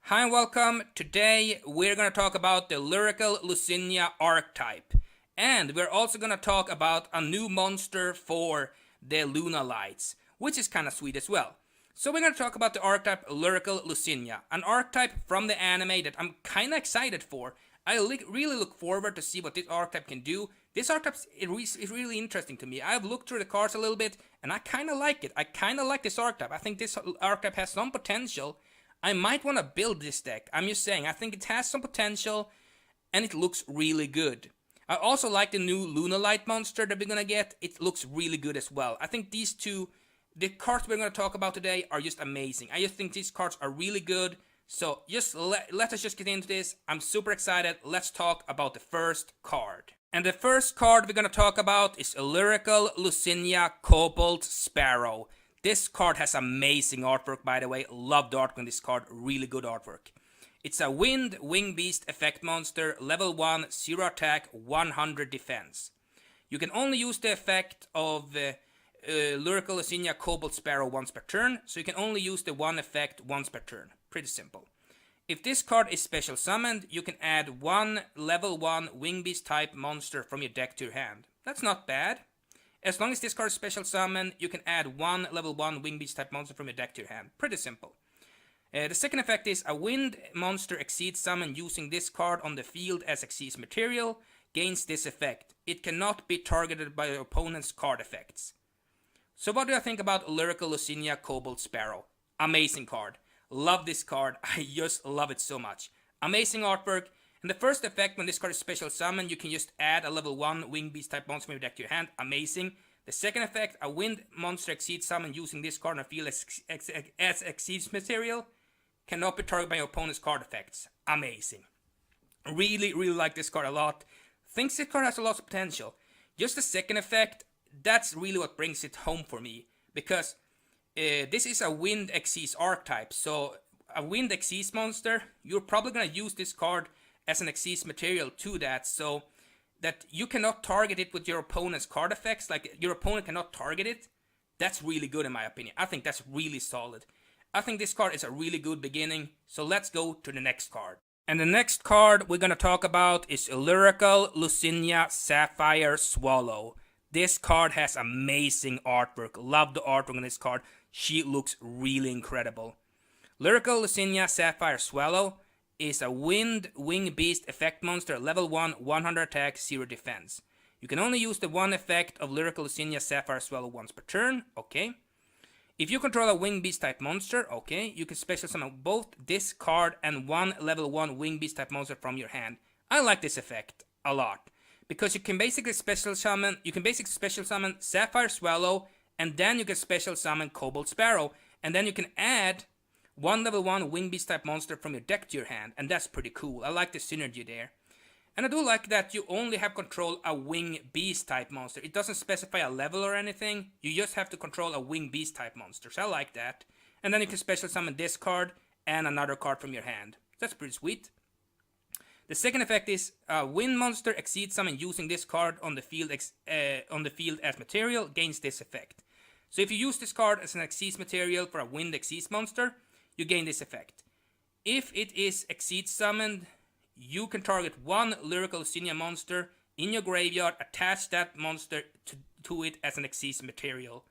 Hi and welcome. Today we're going to talk about the Lyrical Luscinia archetype. And we're also going to talk about a new monster for the Lunalights, which is kind of sweet as well. So we're going to talk about the archetype Lyrical Luscinia, an archetype from the anime that I'm kind of excited for. I really look forward to see what this archetype can do. This archetype is really interesting to me. I've looked through the cards a little bit and I kind of like it. I kind of like this archetype. I think this archetype has some potential. I might want to build this deck. I'm just saying, I think it has some potential and it looks really good. I also like the new Lunalight monster that we're going to get. It looks really good as well. I think these two, the cards we're going to talk about today are just amazing. I just think these cards are really good. So just let us just get into this. I'm super excited. Let's talk about the first card. And the first card we're going to talk about is Lyrical Luscinia Cobalt Sparrow. This card has amazing artwork, by the way. Love the artwork on this card. Really good artwork. It's a Wing Beast effect monster, level 1, 0 attack, 100 defense. You can only use the effect of Lyrical Luscinia Cobalt Sparrow once per turn, so you can only use the one effect once per turn. Pretty simple. If this card is special summoned, you can add one level 1 Wing Beast type monster from your deck to your hand. That's not bad. As long as this card is special summoned, you can add one level 1 Wing Beast type monster from your deck to your hand. Pretty simple. The second effect is a wind monster exceeds summon using this card on the field as exceeds material, gains this effect. It cannot be targeted by your opponent's card effects. So what do I think about Lyrical Luscinia Cobalt Sparrow? Amazing card. Love this card. I just love it so much. Amazing artwork. And the first effect, when this card is special summon, you can just add a level 1 Wing Beast type monster from your deck to your hand. Amazing. The second effect, a wind monster exceeds summon using this card on the field as exceeds material. Cannot be targeted by your opponent's card effects. Amazing. Really like this card a lot. Thinks this card has a lot of potential. Just the second effect, that's really what brings it home for me. Because this is a Wind Exceeds archetype. So a Wind Exceeds monster, you're probably going to use this card as an Exceeds material to that. So that you cannot target it with your opponent's card effects. Like your opponent cannot target it. That's really good in my opinion. I think that's really solid. I think this card is a really good beginning, so let's go to the next card. And the next card we're going to talk about is Lyrical Luscinia Sapphire Swallow. This card has amazing artwork. Love the artwork on this card. She looks really incredible. Lyrical Luscinia Sapphire Swallow is a Wing Beast effect monster, level 1, 100 attack, 0 defense. You can only use the one effect of Lyrical Luscinia Sapphire Swallow once per turn, okay. If you control a Wing Beast type monster, okay, you can special summon both this card and one level 1 Wing Beast type monster from your hand. I like this effect a lot because you can basically special summon Sapphire Swallow, and then you can special summon Cobalt Sparrow, and then you can add one level 1 Wing Beast type monster from your deck to your hand, and that's pretty cool. I like the synergy there. And I do like that you only have control a Wing Beast type monster. It doesn't specify a level or anything. You just have to control a Wing Beast type monster. So I like that. And then you can special summon this card and another card from your hand. That's pretty sweet. The second effect is a Wind monster exceeds summon using this card on the field as material, gains this effect. So if you use this card as an exceeds material for a Wind exceeds monster, you gain this effect. If it is exceeds summoned, you can target one Lyrical Luscinia monster in your graveyard, attach that monster to it as an exceeds material.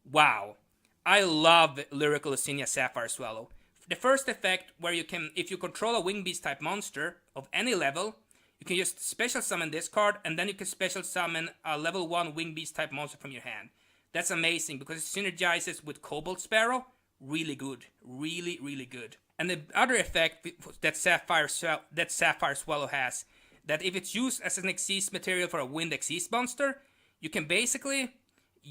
Wow. I love Lyrical Luscinia Sapphire Swallow. The first effect, where you can, if you control a Wing Beast type monster of any level, you can just special summon this card, and then you can special summon a level 1 Wing Beast type monster from your hand. That's amazing because it synergizes with Cobalt Sparrow. Really good. Really good. And the other effect that Sapphire Swallow has, that if it's used as an exceeds material for a Wind Exceeds monster, you can basically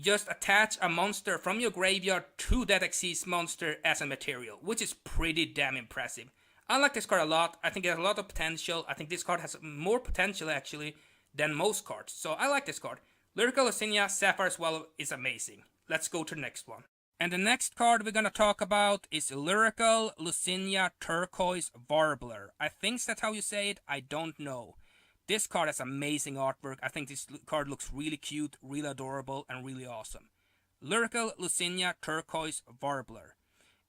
just attach a monster from your graveyard to that exceeds monster as a material, which is pretty damn impressive. I like this card a lot. I think it has a lot of potential. I think this card has more potential actually than most cards. So I like this card. Lyrical Luscinia Sapphire Swallow is amazing. Let's go to the next one. And the next card we're going to talk about is Lyrical Luscinia Turquoise Warbler. I think that's how you say it. I don't know. This card has amazing artwork. I think this card looks really cute, really adorable, and really awesome. Lyrical Luscinia Turquoise Warbler.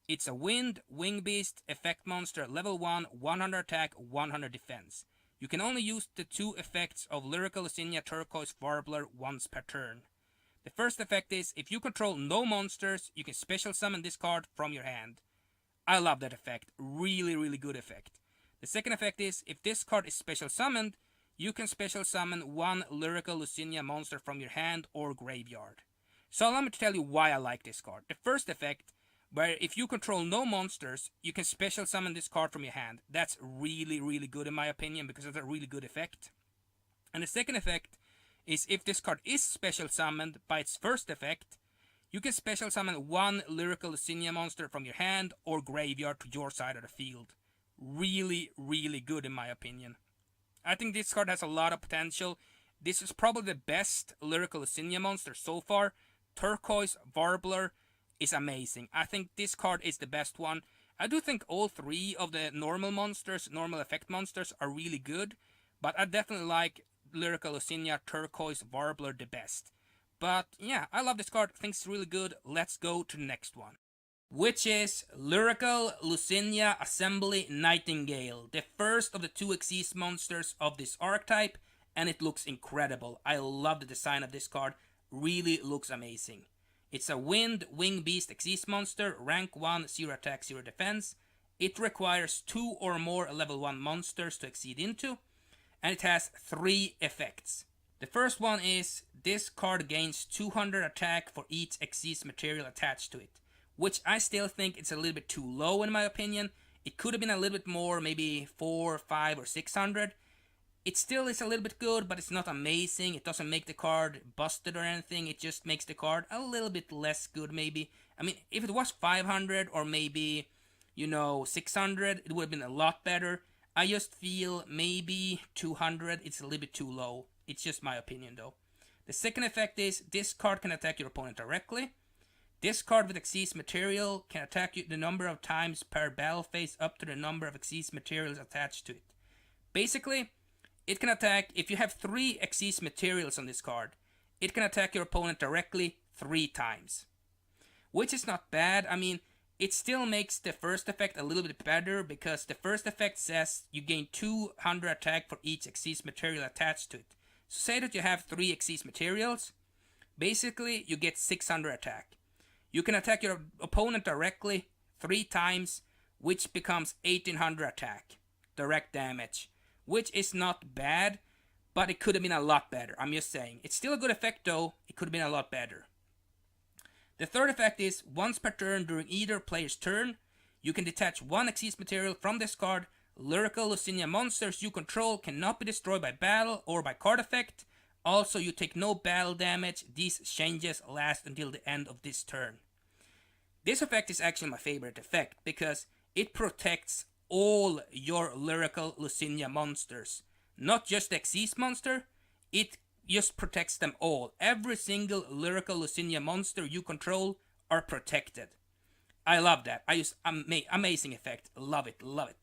It's a wind, wing beast, effect monster, level 1, 100 attack, 100 defense. You can only use the 2 effects of Lyrical Luscinia Turquoise Warbler once per turn. The first effect is, if you control no monsters, you can special summon this card from your hand. I love that effect. Really, really good effect. The second effect is, if this card is special summoned, you can special summon 1 Lyrical Luscinia monster from your hand or graveyard. So allow me to tell you why I like this card. The first effect, where if you control no monsters, you can special summon this card from your hand. That's really, really good in my opinion, because it's a really good effect. And the second effect is, if this card is special summoned by its first effect, you can special summon 1 Lyrical Luscinia monster from your hand or graveyard to your side of the field. Really, really good in my opinion. I think this card has a lot of potential. This is probably the best Lyrical Luscinia monster so far. Turquoise Warbler is amazing. I think this card is the best one. I do think all 3 of the normal monsters, normal effect monsters, are really good, but I definitely like Lyrical Luscinia Turquoise Warbler the best. But yeah, I love this card. I think it's really good. Let's go to the next one, which is Lyrical Luscinia Assembly Nightingale, the first of the 2 Xyz monsters of this archetype, and it looks incredible. I love the design of this card. Really looks amazing. It's a wind, wing beast Xyz monster, rank 1, 0 attack, 0 defense. It requires 2 or more level 1 monsters to exceed into, and it has 3 effects. The first one is, this card gains 200 attack for each Xyz material attached to it, which I still think it's a little bit too low in my opinion. It could have been a little bit more, maybe 4, 5, or 600. It still is a little bit good, but it's not amazing. It doesn't make the card busted or anything. It just makes the card a little bit less good maybe. I mean, if it was 500 or maybe, 600, it would have been a lot better. I just feel maybe 200, it's a little bit too low. It's just my opinion though. The second effect is, this card can attack your opponent directly. This card with Xyz material can attack you the number of times per battle phase up to the number of Xyz materials attached to it. Basically, it can attack, if you have 3 Xyz materials on this card, it can attack your opponent directly 3 times. Which is not bad. I mean, it still makes the first effect a little bit better, because the first effect says you gain 200 attack for each Xyz material attached to it. So say that you have 3 Xyz materials, basically you get 600 attack. You can attack your opponent directly 3 times, which becomes 1800 attack, direct damage. Which is not bad, but it could have been a lot better. I'm just saying. It's still a good effect though. It could have been a lot better. The third effect is, once per turn during either player's turn, you can detach 1 Xyz material from this card. Lyrical Luscinia monsters you control cannot be destroyed by battle or by card effect. Also, you take no battle damage. These changes last until the end of this turn. This effect is actually my favorite effect, because it protects all your Lyrical Luscinia monsters. Not just the Xyz monster, it just protects them all. Every single Lyrical Luscinia monster you control are protected. I love that. Amazing effect. Love it, love it.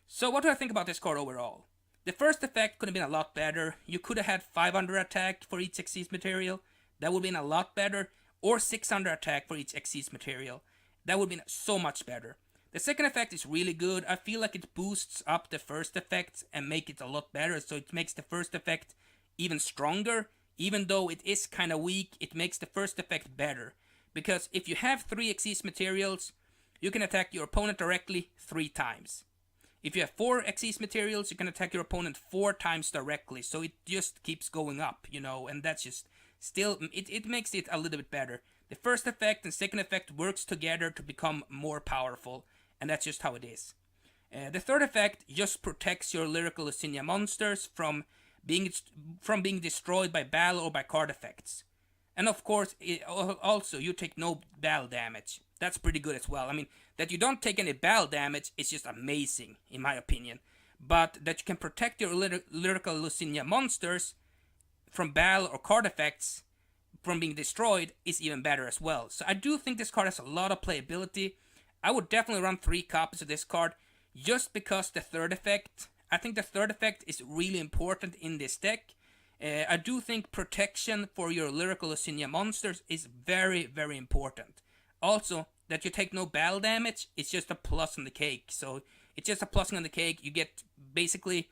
So what do I think about this card overall? The first effect could have been a lot better. You could have had 500 attack for each Xyz material. That would have been a lot better. Or 600 attack for each Xyz material. That would have been so much better. The second effect is really good. I feel like it boosts up the first effect and make it a lot better. So it makes the first effect even stronger. Even though it is kind of weak, it makes the first effect better. Because if you have 3 Xyz materials, you can attack your opponent directly 3 times. If you have 4 Xyz materials, you can attack your opponent 4 times directly. So it just keeps going up, and that's just still, it makes it a little bit better. The first effect and second effect works together to become more powerful. And that's just how it is. The third effect just protects your Lyrical Luscinia monsters from being destroyed by battle or by card effects. And of course, also you take no battle damage. That's pretty good as well. I mean, that you don't take any battle damage is just amazing, in my opinion. But that you can protect your Lyrical Luscinia monsters from battle or card effects from being destroyed is even better as well. So I do think this card has a lot of playability. I would definitely run 3 copies of this card, just because the third effect. I think the third effect is really important in this deck. I do think protection for your Lyrical Luscinia monsters is very, very important. Also, that you take no battle damage, it's just a plus on the cake. So it's just a plus on the cake. You get basically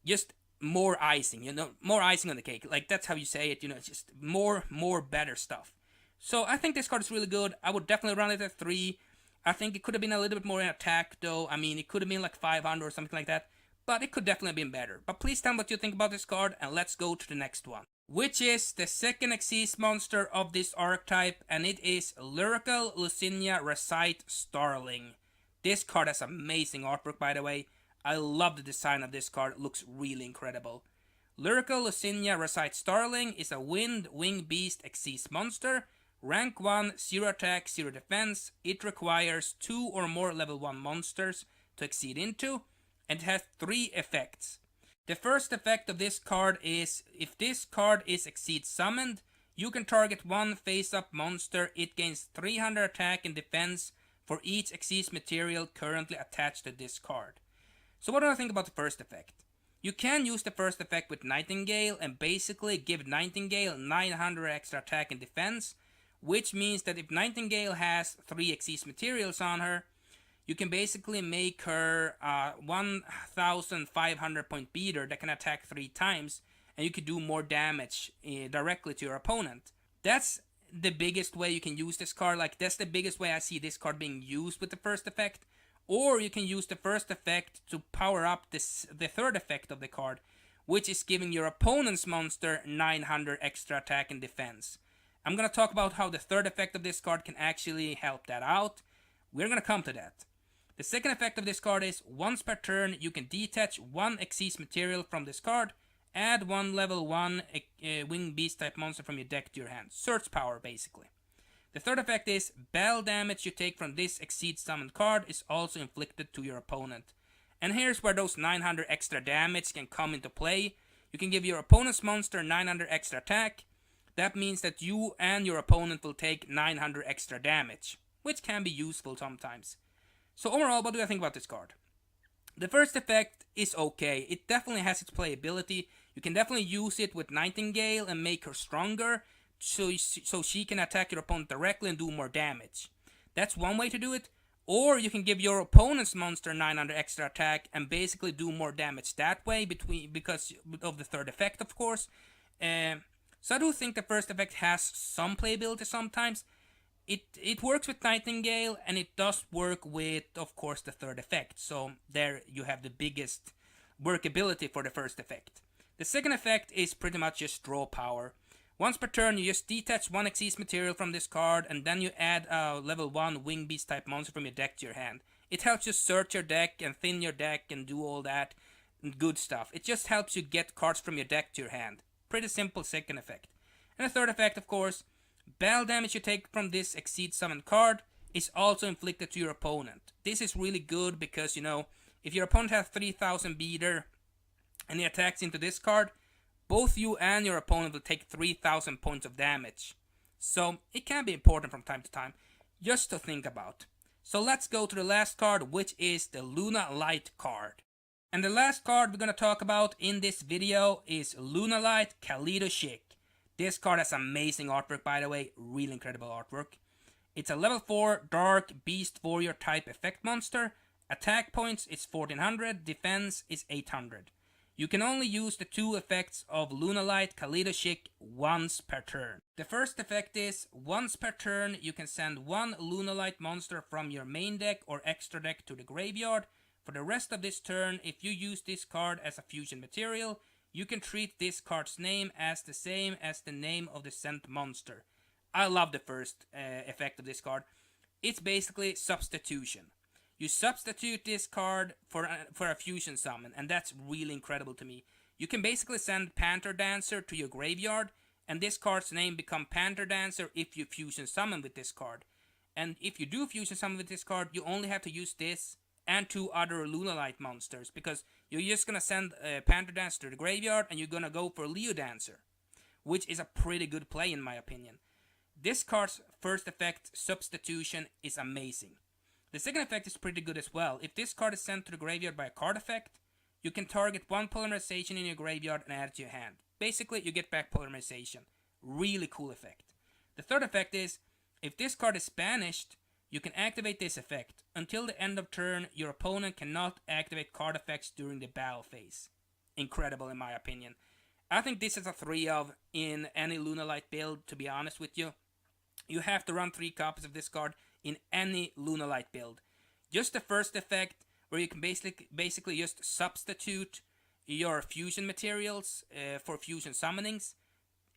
just more icing, more icing on the cake. Like, that's how you say it, it's just more better stuff. So I think this card is really good. I would definitely run it at 3. I think it could have been a little bit more in attack, though. I mean, it could have been like 500 or something like that, but it could definitely have been better. But please tell me what you think about this card, and let's go to the next one, which is the second Xyz monster of this archetype, and it is Lyrical Luscinia Recite Starling. This card has amazing artwork, by the way. I love the design of this card. It looks really incredible. Lyrical Luscinia Recite Starling is a Wind Wing Beast Xyz monster. Rank 1, 0 attack, 0 defense. It requires 2 or more level 1 monsters to exceed into, and it has 3 effects. The first effect of this card is, if this card is Xyz summoned, you can target one face-up monster. It gains 300 attack and defense for each Xyz material currently attached to this card. So what do I think about the first effect? You can use the first effect with Nightingale and basically give Nightingale 900 extra attack and defense, which means that if Nightingale has 3 Xyz materials on her, you can basically make her 1,500 point beater that can attack 3 times, and you could do more damage directly to your opponent. That's the biggest way you can use this card. Like, that's the biggest way I see this card being used with the first effect. Or you can use the first effect to power up the third effect of the card, which is giving your opponent's monster 900 extra attack and defense. I'm going to talk about how the third effect of this card can actually help that out. We're going to come to that. The second effect of this card is, once per turn, you can detach 1 Xyz material from this card, add 1 level 1 Winged Beast type monster from your deck to your hand. Search power, basically. The third effect is, battle damage you take from this Xyz summoned card is also inflicted to your opponent. And here's where those 900 extra damage can come into play. You can give your opponent's monster 900 extra attack. That means that you and your opponent will take 900 extra damage, which can be useful sometimes. So overall, what do I think about this card? The first effect is okay. It definitely has its playability. You can definitely use it with Nightingale and make her stronger, so she can attack your opponent directly and do more damage. That's one way to do it. Or you can give your opponent's monster 900 extra attack and basically do more damage that way, because of the third effect, of course. So I do think the first effect has some playability sometimes. It works with Nightingale, and it does work with, of course, the third effect. So there you have the biggest workability for the first effect. The second effect is pretty much just draw power. Once per turn, you just detach 1 Xyz material from this card, and then you add a level 1 Wing Beast type monster from your deck to your hand. It helps you search your deck and thin your deck and do all that good stuff. It just helps you get cards from your deck to your hand. Pretty simple second effect. And the third effect, of course, battle damage you take from this Xyz summoned card is also inflicted to your opponent. This is really good because, if your opponent has 3000 beater and he attacks into this card, both you and your opponent will take 3000 points of damage. So it can be important from time to time, just to think about. So let's go to the last card, which is the Lunalight card. And the last card we're going to talk about in this video is Lunalight Kaleidoshic. This card has amazing artwork, by the way, really incredible artwork. It's a level 4 Dark Beast Warrior type effect monster. Attack points is 1400, defense is 800. You can only use the 2 effects of Lunalight Kaleidoshic once per turn. The first effect is, once per turn you can send 1 Lunalight monster from your main deck or extra deck to the graveyard. For the rest of this turn, if you use this card as a fusion material, you can treat this card's name as the same as the name of the sent monster. I love the first effect of this card. It's basically substitution. You substitute this card for a fusion summon, and that's really incredible to me. You can basically send Panther Dancer to your graveyard, and this card's name become Panther Dancer if you fusion summon with this card. And if you do fusion summon with this card, you only have to use this and 2 other Lunalight monsters, because you're just gonna send Panther Dancer to the graveyard and you're gonna go for Leo Dancer, which is a pretty good play in my opinion. This card's first effect, substitution, is amazing. The second effect is pretty good as well. If this card is sent to the graveyard by a card effect, you can target 1 polymerization in your graveyard and add it to your hand. Basically, you get back polymerization. Really cool effect. The third effect is, if this card is banished, You can activate this effect. Until the end of turn, your opponent cannot activate card effects during the battle phase. Incredible in my opinion. I think this is a 3 of in any Lunalight build, to be honest with you. You have to run 3 copies of this card in any Lunalight build. Just the first effect, where you can basically just substitute your fusion materials for fusion summonings,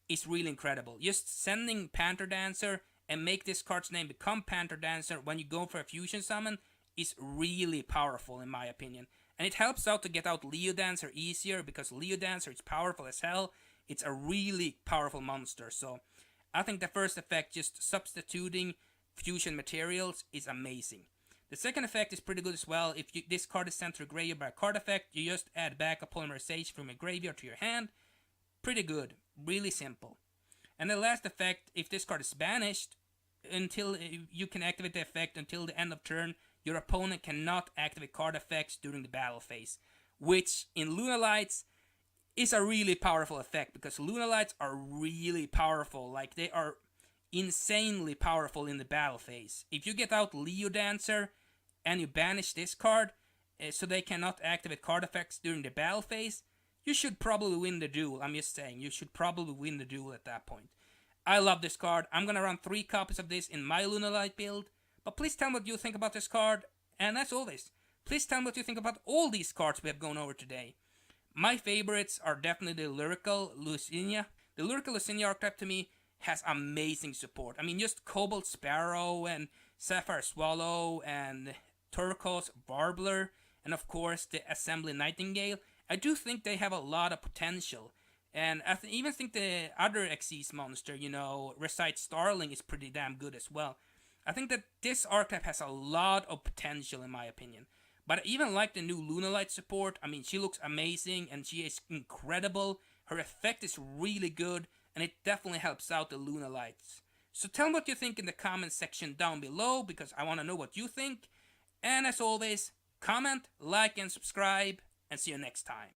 is really incredible. Just sending Panther Dancer and make this card's name become Panther Dancer when you go for a fusion summon is really powerful in my opinion. And it helps out to get out Leo Dancer easier, because Leo Dancer is powerful as hell. It's a really powerful monster. So I think the first effect, just substituting fusion materials, is amazing. The second effect is pretty good as well. If this card is sent to a graveyard by a card effect, you just add back a polymerization from your graveyard to your hand. Pretty good. Really simple. And the last effect, if this card is banished, until you can activate the effect until the end of turn, your opponent cannot activate card effects during the battle phase. Which, in Lunalights, is a really powerful effect, because Lunalights are really powerful. Like, they are insanely powerful in the battle phase. If you get out Leo Dancer and you banish this card, so they cannot activate card effects during the battle phase, you should probably win the duel. I'm just saying, you should probably win the duel at that point. I love this card. I'm gonna run 3 copies of this in my Lunalight build. But please tell me what you think about this card. And as always, please tell me what you think about all these cards we have gone over today. My favorites are definitely the Lyrical Luscinia. The Lyrical Luscinia archetype to me has amazing support. I mean, just Cobalt Sparrow and Sapphire Swallow and Turquoise Warbler, and of course the Assembly Nightingale. I do think they have a lot of potential. And I even think the other Xyz monster, Recite Starling, is pretty damn good as well. I think that this archetype has a lot of potential in my opinion. But I even like the new Lunalight support. I mean, she looks amazing and she is incredible. Her effect is really good, and it definitely helps out the Lunalights. So tell me what you think in the comment section down below, because I want to know what you think. And as always, comment, like, and subscribe, and see you next time.